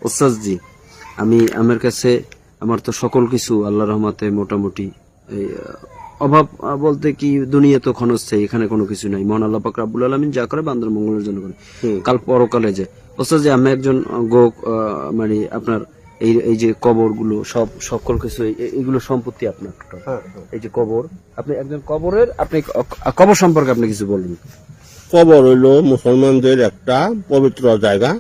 ওস্তাদ জি, আমার কাছে আমার তো সকল কিছু আল্লাহর রহমতে মোটামুটি এই, অভাব বলতে কি দুনিয়া তো ক্ষণস্থায়ী, এখানে কোনো কিছু নাই। মহান আল্লাহ পাক রব্বুল আলামিন যা করে বান্দার মঙ্গলের জন্য করে। কাল পরকালে যে ওস্তাদ জি, আমি একজন মানে আপনার এই এই যে কবর গুলো সব সকল কিছু এইগুলো সম্পত্তি আপনার। এই যে কবর, আপনি একজন কবরের, আপনি কবর সম্পর্কে আপনি কিছু বলুন। কবর হইলো মুসলমানদের একটা পবিত্র জায়গা,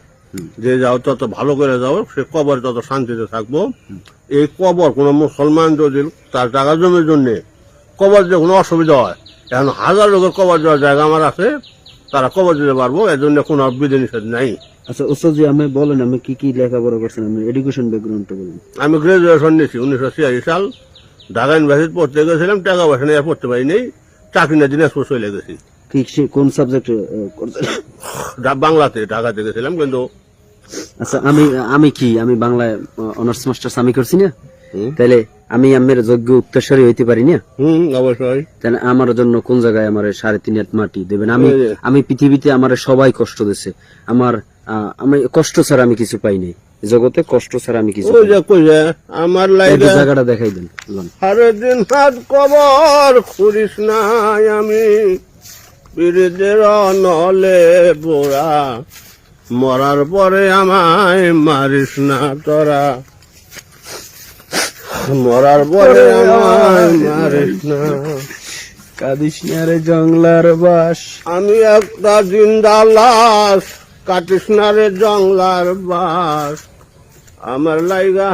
যে যাও তত ভালো করে যাও, সে কবর তত শান্তিতে থাকবো। এই কবর কোন মুসলমান যদি তার জায়গা জমির জন্য কবর যে কোনো অসুবিধা হয়, এখন হাজার লোকের কবর দেওয়ার জায়গা আমার আছে, তারা কবর দিতে পারবো, এর জন্য কোনো বিধি নিষেধ নাই। আচ্ছা ওস্তাদ জি, আমি বলেন আমি কি কি লেখাপড়া করছেন, আমি এডুকেশন ব্যাকগ্রাউন্ডটা বলুন। আমি গ্রাজুয়েশন নিয়েছি 1986 সাল, ঢাকা ইউনিভার্সিটি পড়তে গেছিলাম, টাকা পয়সা নিয়ে আর পড়তে পারিনি, চাকরি নিয়ে দিনাজপুর চলে গেছি। কোন সাবজেক্টে করছেন? বাংলাতে ঢাকাতে গেছিলাম কিন্তু। আচ্ছা আমি বাংলায় অনার্স মাস্টার্স আমি করছি না, তাহলে আমি আমার যোগ্য উত্তরসূরি হইতে পারি না? অবশ্যই। তাহলে আমার জন্য কোন জায়গায় আমার 3.5 হাত মাটি দেবেন? আমি পৃথিবীতে আমার সবাই কষ্ট দিচ্ছে, আমি কষ্ট ছাড়া আমি কিছু পাই নাই জগতে, কষ্ট ছাড়া আমি কিছু আমার জায়গাটা দেখাই দেন। সারাদিন হাত কবর করিস নাই আমি, বিরোধের নলে বোরা, মরার পরে আমায় মারিস না তোরা, মরার পরে আমায় মারিস না, কাঁদিস না রে জংলার বাস, আমি একটা জিন্দা লাশ, কাটিস না রে জংলার বাস, আমার লাইগা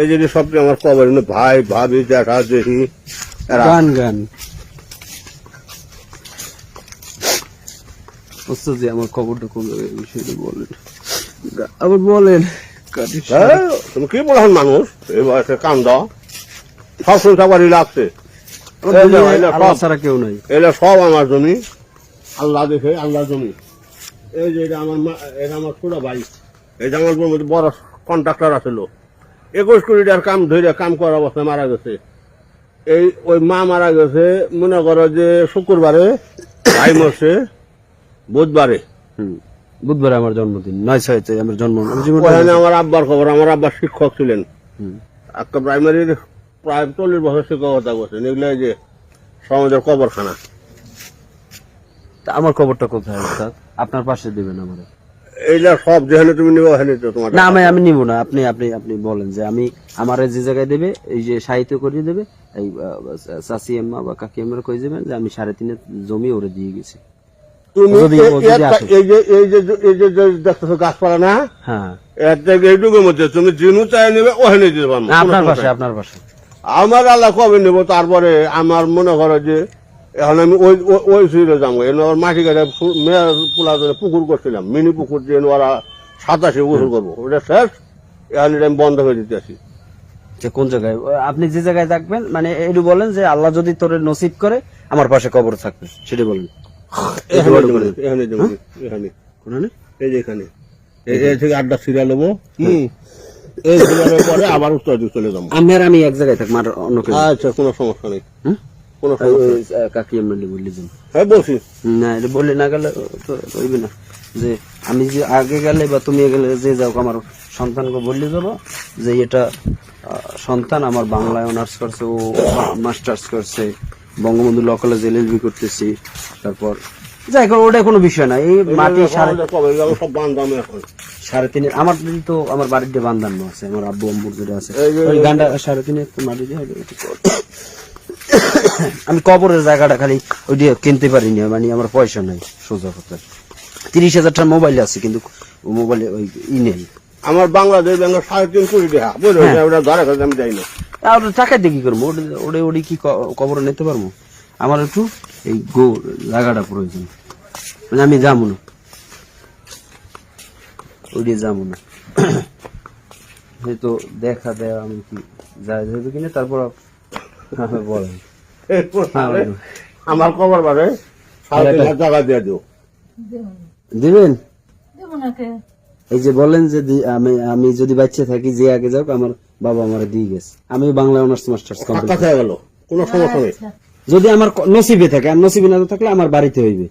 এই যে সবচেয়ে আমার কবর ভাই ভাবি দেখা দেখি গান গান। ওস্তাদ জি, আমার খবরটা কোন জায়গায় বিষয়টা বলেন, আবার বলেন। তুমি কি বলছেন মানুষ এই বয়সে কাম দাও, সব সংসার বাড়ি লাগছে, ছাড়া কেউ নাই, এটা সব আমার জমি, আল্লাহ দেখে আল্লাহ জমি। এই যে এটা আমার ছোট ভাই, এটা আমার মধ্যে বড় কন্ট্রাক্টর আছিল, 21 কোটি টাকার কাম ধরে কাম করার অবস্থায় মারা গেছে। ওই মা মারা গেছে মনে করো যে শুক্রবারে, ভাই মরছে বুধবারে। বুধবারে আমার জন্মদিন, 9/6 আমার জন্ম। আমার আব্বার খবর, আমার আব্বা শিক্ষক ছিলেন, একটা প্রাইমারির প্রায় 40 বছর শিক্ষকতা করছেন। এগুলো যে সমাজের কবরখানা। আমার খবরটা কোথায় অর্থাৎ আপনার পাশে দিবেন আমার? এইটা সব যেখানে তুমি নিবো ওখানে তো তোমার না, আমি নিব না, আপনি আপনি আপনি বলেন যে আমি আমার যে জায়গায় দেবে, এই যে সাহিত্য করিয়ে দেবে, এই চাচি আম্মা বা কাকি আম্মার কই দেবেন যে আমি 3.5 জমি ওরে দিয়ে গেছি। তুমি এই যে দেখতেছো গাছপালা না, হ্যাঁ, এর থেকে এইটুকুর মধ্যে তুমি জিনু চাই নেবে ওখানে দিতে পারবো। আপনার পাশে, আপনার পাশে আমার আল্লাহ কবে নেব, তারপরে আমার মনে করো যে এখন আমি ওই সুইরে যাবো, ওর মাটি কাটে পোলা পুকুর করছিলাম, মিনি পুকুর দিয়ে ওরা 87 গোসল করবো, ওটা শেষ, এখন এটা আমি বন্ধ করে দিতে আসি। কোন জায়গায় আপনি যে জায়গায় থাকবেন, মানে একটু বলেন যে আল্লাহ যদি তোরে নসিব করে আমার পাশে কবর থাকবে, সেটা বলেন। আড্ডা সিরিয়াল হবো, এই সিরিয়ালের পরে আবার উত্তর দিকে চলে যাবো। আমি এক জায়গায় থাকবো, আর অন্য কেউ? আচ্ছা, কোনো সমস্যা নেই। কাকি এমনি বললি যান, হ্যাঁ বলছি না, এটা বললে না গেলে হইবে না, যে আমি যে আগে গেলে বা তুমি গেলে যে যাও, আমার সন্তানকে বললে যাবো যে এটা সন্তান আমার বাংলায় অনার্স করছে, ও মাস্টার্স করছে, বঙ্গবন্ধু ল কলেজে LLB করতেছি, তারপর যাই হোক ওটা কোনো বিষয় না। এই মাটি 3.5 আমার তো আমার বাড়িতে বান্ধানো আছে, আমার আব্বু আম্মুর যেটা আছে গান্ডা 3.5 মাটি দিয়ে আমি কবরের জায়গাটা খালি ওই দিয়ে কিনতে পারিনি, মানে আমার পয়সা নাই সোজা কথা। 30,000 টাকা মোবাইল আছে, কিন্তু মোবাইলে ওই নেই। আমার বাংলাদেশ ব্যাংকের 3.5 কোটি টাকা আমি যাই না, টাকা দিয়ে কি করবো? ওটা কি কবরে নিতে পারবো? আমার একটু এই জায়গাটা প্রয়োজন, মানে আমি যাবো না, ওইটা যাবো না, হয়তো দেখা দেয় আমি কি যাই যাবে কিনা, তারপর বলেন আমার কবর বারে 3.5 টাকা দিয়ে দিবেন। এই যে বলেন যে আমি যদি বাচ্চা থাকি, যে আগে যাক, আমার বাবা আমার দিয়ে গেছে, আমি বাংলা অনার্স মাস্টার্স কমপ্লিট হয়ে গেল, কোনো সমস্যা নেই। যদি আমার নসিবে থাকে, আর নসিবে না থাকলে আমার বাড়িতে হইবে।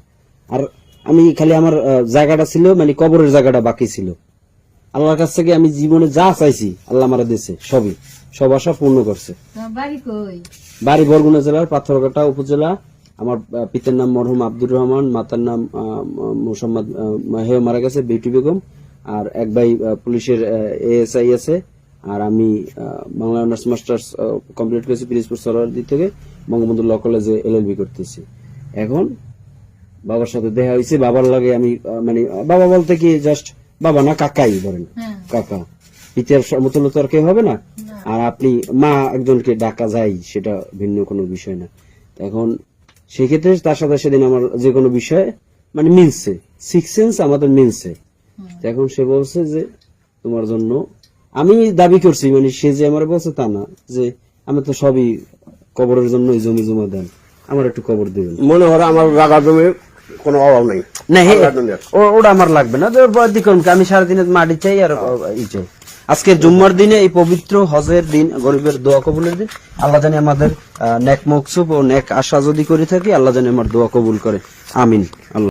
আর আমি খালি আমার জায়গাটা ছিল, মানে কবরের জায়গাটা বাকি ছিল, আল্লাহর কাছ থেকে আমি জীবনে যা চাইছি আল্লাহ আমার দিয়েছে, সব আশা পূর্ণ করছে। তোমার বাড়ি কই? বাড়ি বরগুনা জেলার পাথরঘাটা উপজেলা। আমার পিতার নাম মরহুম আব্দুর রহমান, মাতার নাম মোসাম্মদ, হেও মারা গেছে বিউটি বেগম, আর এক ভাই পুলিশের এএসআই আছে। আর আমি বাংলা অনার্স মাস্টার্স কমপ্লিট করেছি পিরিজপুর সরোয়ারদি থেকে, বঙ্গবন্ধু ল কলেজে LLB করতেছি। এখন বাবার সাথে দেখা হয়েছে, বাবার লাগে আমি মানে বাবা বলতে কি জাস্ট বাবা না, কাকাই ধরেন, হ্যাঁ। কাকা। পিতার সমতুল্য তো আর কেউ হবে না। আর আপনি মা একজনকে ডাকা যায়, সেটা ভিন্ন কোনো বিষয় না। এখন সেক্ষেত্রে তার সাথে সেদিন আমার যে কোনো বিষয়ে মানে মিলছে, সিক্স সেন্স আমাদের মিলছে। তো এখন সে বলছে যে তোমার জন্য আমি দাবি করছি, মানে সে যে আমার বলছে তা না, যে আমি তো সবই কবরের জন্য জমি জমা দেন, আমার একটু কবর দেবেন। মনে হয় আমার জায়গা জমির কোনো অভাব নেই। না আল্লাহর দুনিয়াতে। ওটা আমার লাগবে না, আমি সারাদিনে মাটি চাই আর ই চাই। আজকের জুম্মার দিনে, এই পবিত্র হজের দিন, গরিবের দোয়া কবুলের দিন, আল্লাহ জানি আমাদের নেক মকসুব ও নেক আশা যদি করে থাকি, আল্লাহ জানি আমার দোয়া কবুল করে। আমিন। আল্লাহ।